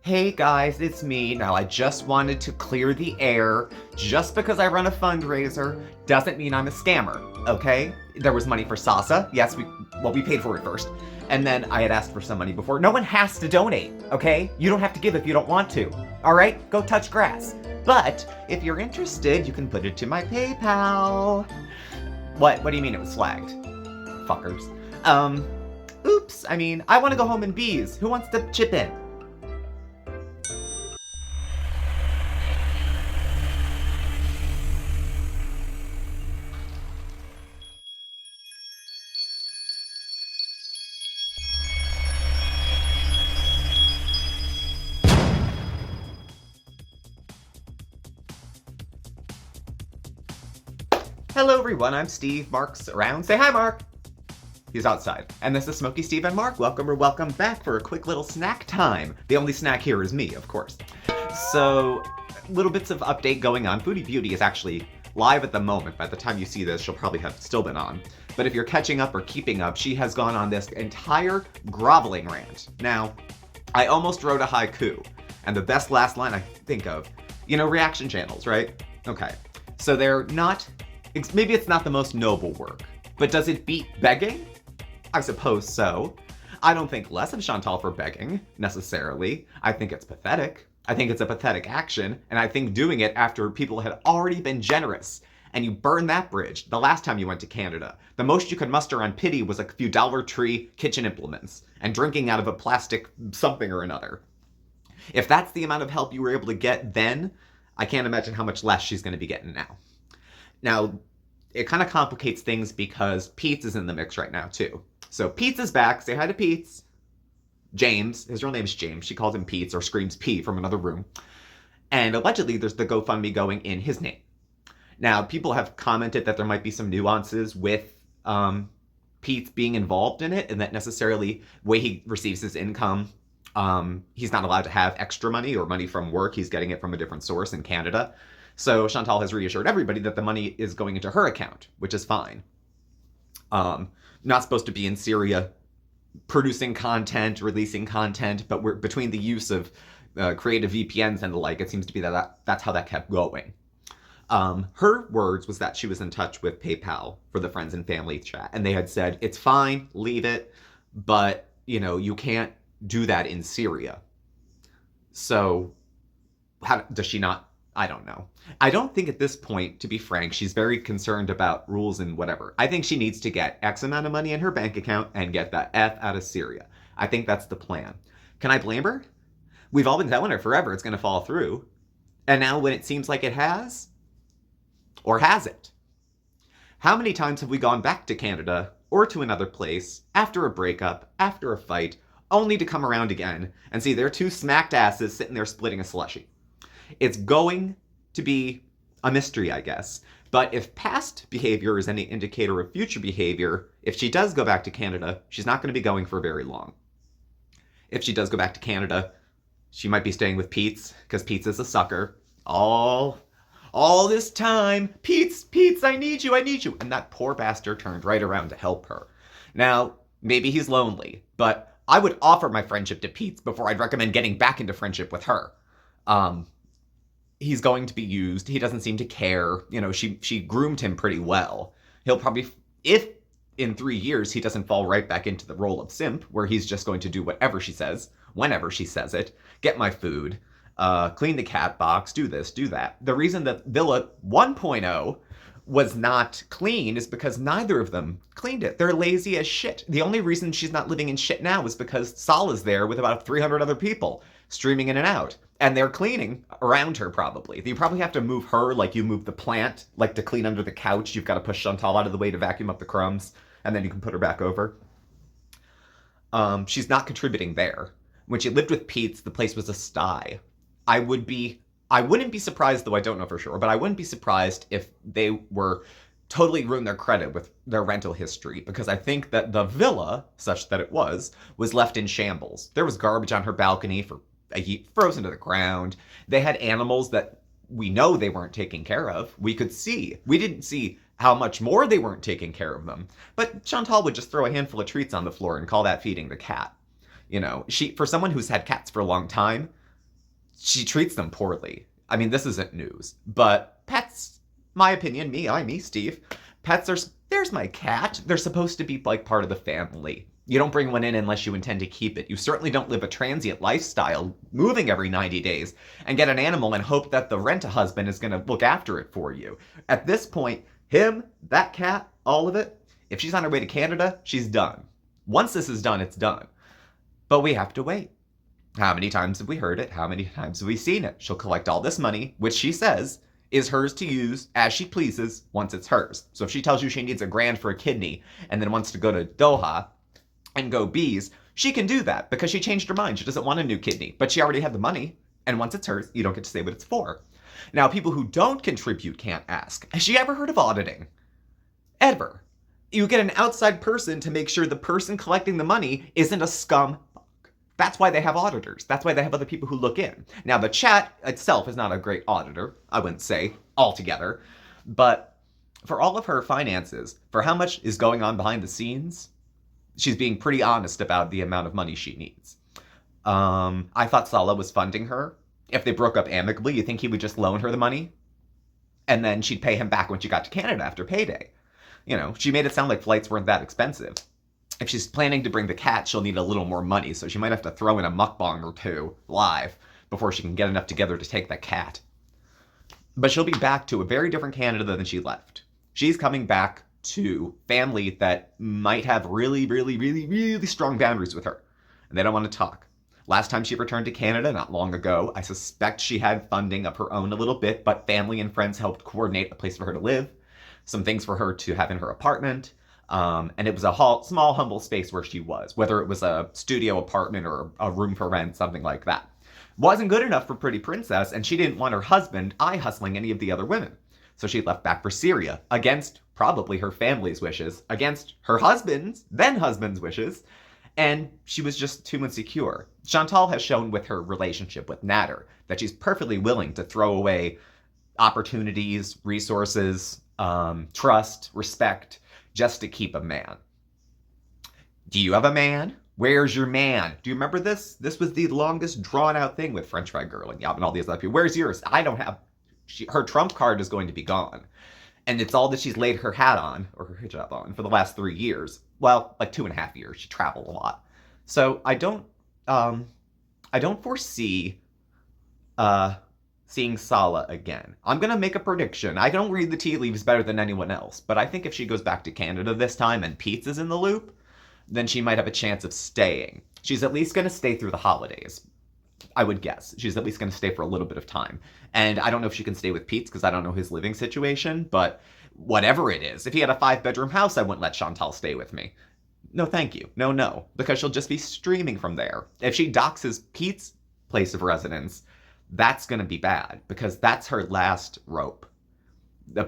Hey guys, it's me. Now, I just wanted to clear the air. Just because I run a fundraiser doesn't mean I'm a scammer, okay? There was money for salsa. Yes, we paid for it first. And then I had asked for some money before. No one has to donate, okay? You don't have to give if you don't want to. All right? Go touch grass. But if you're interested, you can put it to my PayPal. What do you mean it was flagged? Fuckers. Oops. I mean, I want to go home in bees. Who wants to chip in? Hello everyone, I'm Steve. Mark's around. Say hi, Mark. He's outside. And this is Smokey, Steve, and Mark. Welcome back for a quick little snack time. The only snack here is me, of course. So, little bits of update going on. Foodie Beauty is actually live at the moment. By the time you see this, she'll probably have still been on. But if you're catching up or keeping up, she has gone on this entire groveling rant. Now, I almost wrote a haiku, and the best last line I think of, reaction channels, right? Okay. So they're not, maybe it's not the most noble work, but does it beat begging? I suppose so. I don't think less of Chantal for begging, necessarily. I think it's pathetic. I think it's a pathetic action, and I think doing it after people had already been generous. And you burn that bridge the last time you went to Canada. The most you could muster on pity was a few Dollar Tree kitchen implements and drinking out of a plastic something or another. If that's the amount of help you were able to get then, I can't imagine how much less she's going to be getting now. Now, it kind of complicates things because Pete's is in the mix right now, too. So Pete's is back. Say hi to Pete's. James. His real name is James. She calls him Pete's or screams Pete from another room. And allegedly, there's the GoFundMe going in his name. Now, people have commented that there might be some nuances with Pete's being involved in it, and that necessarily the way he receives his income, he's not allowed to have extra money or money from work. He's getting it from a different source in Canada. So Chantal has reassured everybody that the money is going into her account, which is fine. Not supposed to be in Syria producing content, releasing content, but we're between the use of creative VPNs and the like, it seems to be that's how that kept going. Her words was that she was in touch with PayPal for the friends and family chat, and they had said, it's fine, leave it, but, you can't do that in Syria. So, how does she not? I don't know. I don't think at this point, to be frank, she's very concerned about rules and whatever. I think she needs to get X amount of money in her bank account and get the F out of Syria. I think that's the plan. Can I blame her? We've all been telling her forever it's going to fall through. And now when it seems like it has, or has it? How many times have we gone back to Canada or to another place after a breakup, after a fight, only to come around again and see their two smacked asses sitting there splitting a slushie? It's going to be a mystery, I guess. But if past behavior is any indicator of future behavior, if she does go back to Canada, she's not going to be going for very long. If she does go back to Canada, she might be staying with Pete's, because Pete's is a sucker. All this time, Pete's, I need you. And that poor bastard turned right around to help her. Now, maybe he's lonely, but I would offer my friendship to Pete's before I'd recommend getting back into friendship with her. He's going to be used. He doesn't seem to care. She groomed him pretty well. He'll probably, if in 3 years he doesn't fall right back into the role of simp, where he's just going to do whatever she says, whenever she says it, get my food, clean the cat box, do this, do that. The reason that Villa 1.0 was not clean is because neither of them cleaned it. They're lazy as shit. The only reason she's not living in shit now is because Saul is there with about 300 other people streaming in and out. And they're cleaning around her, probably. You probably have to move her like you move the plant, like to clean under the couch. You've got to push Chantal out of the way to vacuum up the crumbs, and then you can put her back over. She's not contributing there. When she lived with Pete's, the place was a sty. I wouldn't be surprised, though I don't know for sure, but I wouldn't be surprised if they were totally ruined their credit with their rental history, because I think that the villa, such that it was left in shambles. There was garbage on her balcony for frozen to the ground. They had animals that we know they weren't taking care of. We didn't see how much more they weren't taking care of them. But Chantal would just throw a handful of treats on the floor and call that feeding the cat. For someone who's had cats for a long time, she treats them poorly. I mean, this isn't news, but pets, my opinion, me, Steve, pets are, there's my cat. They're supposed to be like part of the family. You don't bring one in unless you intend to keep it. You certainly don't live a transient lifestyle, moving every 90 days, and get an animal and hope that the rent-a-husband is going to look after it for you. At this point, him, that cat, all of it, if she's on her way to Canada, she's done. Once this is done, it's done. But we have to wait. How many times have we heard it? How many times have we seen it? She'll collect all this money, which she says is hers to use as she pleases once it's hers. So if she tells you she needs $1,000 for a kidney and then wants to go to Doha and go bees, she can do that because she changed her mind. She doesn't want a new kidney, but she already had the money. And once it's hers, you don't get to say what it's for. Now, people who don't contribute can't ask. Has she ever heard of auditing? Ever. You get an outside person to make sure the person collecting the money isn't a scum. That's why they have auditors. That's why they have other people who look in. Now, the chat itself is not a great auditor, I wouldn't say, altogether. But for all of her finances, for how much is going on behind the scenes, she's being pretty honest about the amount of money she needs. I thought Sala was funding her. If they broke up amicably, you think he would just loan her the money? And then she'd pay him back when she got to Canada after payday. You know, she made it sound like flights weren't that expensive. If she's planning to bring the cat, she'll need a little more money, so she might have to throw in a mukbang or two live before she can get enough together to take that cat. But she'll be back to a very different Canada than she left. She's coming back to family that might have really, really, really, really strong boundaries with her, and they don't want to talk. Last time she returned to Canada, not long ago, I suspect she had funding of her own a little bit, but family and friends helped coordinate a place for her to live, some things for her to have in her apartment, and it was a small, humble space where she was, whether it was a studio apartment or a room for rent, something like that. Wasn't good enough for Pretty Princess, and she didn't want her husband eye-hustling any of the other women. So she left back for Syria, against probably her family's wishes, against her husband's, then husband's wishes, and she was just too insecure. Chantal has shown with her relationship with Nader that she's perfectly willing to throw away opportunities, resources, trust, respect, just to keep a man. Do you have a man? Where's your man? Do you remember this? This was the longest drawn-out thing with French Fry Girl and all these other people. Where's yours? I don't have... her trump card is going to be gone. And it's all that she's laid her hat on, or her hijab on, for the last 3 years. Well, like 2.5 years. She traveled a lot. So I don't foresee seeing Sala again. I'm going to make a prediction. I don't read the tea leaves better than anyone else, but I think if she goes back to Canada this time and Pete's is in the loop, then she might have a chance of staying. She's at least going to stay through the holidays. I would guess. She's at least going to stay for a little bit of time. And I don't know if she can stay with Pete's because I don't know his living situation, but whatever it is, if he had a 5-bedroom house, I wouldn't let Chantal stay with me. No, thank you. No, because she'll just be streaming from there. If she doxes Pete's place of residence, that's going to be bad because that's her last rope. The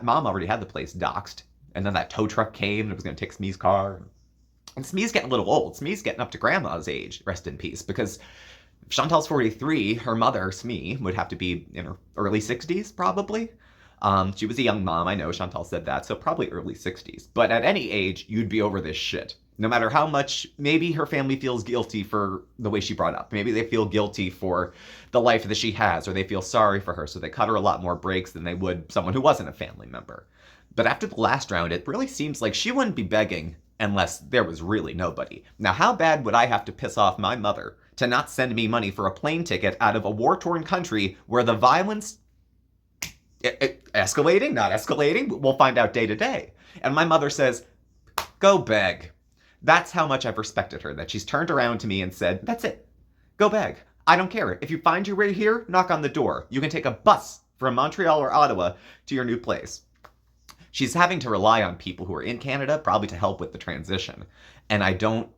mom already had the place doxed, and then that tow truck came and it was going to take Smee's car. And Smee's getting a little old. Smee's getting up to grandma's age, rest in peace, because Chantal's 43, her mother, Smee, would have to be in her early 60s, probably. She was a young mom, I know Chantal said that, so probably early 60s. But at any age, you'd be over this shit. No matter how much, maybe her family feels guilty for the way she brought up. Maybe they feel guilty for the life that she has, or they feel sorry for her, so they cut her a lot more breaks than they would someone who wasn't a family member. But after the last round, it really seems like she wouldn't be begging unless there was really nobody. Now, how bad would I have to piss off my mother to not send me money for a plane ticket out of a war-torn country where the violence... escalating? Not escalating? We'll find out day to day. And my mother says, go beg. That's how much I've respected her, that she's turned around to me and said, that's it. Go beg. I don't care. If you find your way here, knock on the door. You can take a bus from Montreal or Ottawa to your new place. She's having to rely on people who are in Canada, probably to help with the transition. And I don't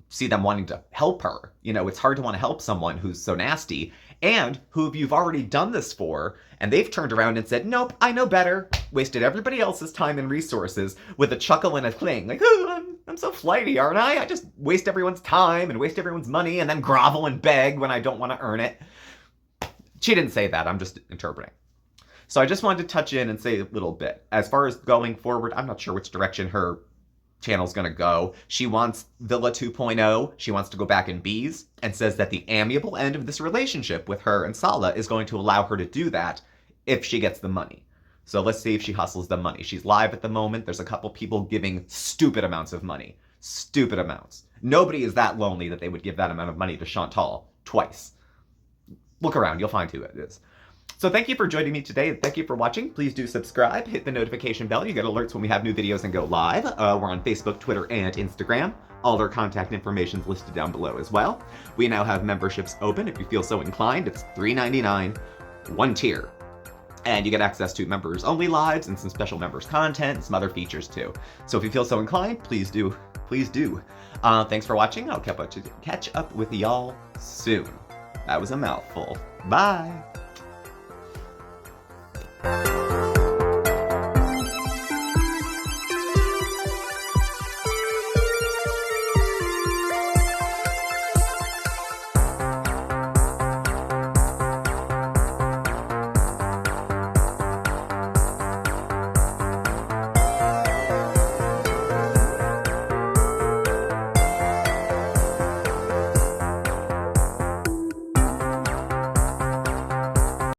see them wanting to help her. You know, it's hard to want to help someone who's so nasty and who you've already done this for, and they've turned around and said, nope, I know better. Wasted everybody else's time and resources with a chuckle and a cling. Like, oh, I'm so flighty, aren't I? I just waste everyone's time and waste everyone's money and then grovel and beg when I don't want to earn it. She didn't say that. I'm just interpreting. So I just wanted to touch in and say a little bit. As far as going forward, I'm not sure which direction her channel's gonna go. She wants Villa 2.0. She wants to go back in B's, and says that the amiable end of this relationship with her and Sala is going to allow her to do that if she gets the money. So let's see if she hustles the money. She's live at the moment. There's a couple people giving stupid amounts of money. Stupid amounts. Nobody is that lonely that they would give that amount of money to Chantal twice. Look around, you'll find who it is. So thank you for joining me today. Thank you for watching. Please do subscribe, hit the notification bell. You get alerts when we have new videos and go live. We're on Facebook, Twitter, and Instagram. All our contact information is listed down below as well. We now have memberships open. If you feel so inclined, it's $3.99, one tier. And you get access to members only lives and some special members content and some other features too. So if you feel so inclined, please do. Please do. Thanks for watching. I'll catch up with y'all soon. That was a mouthful. Bye.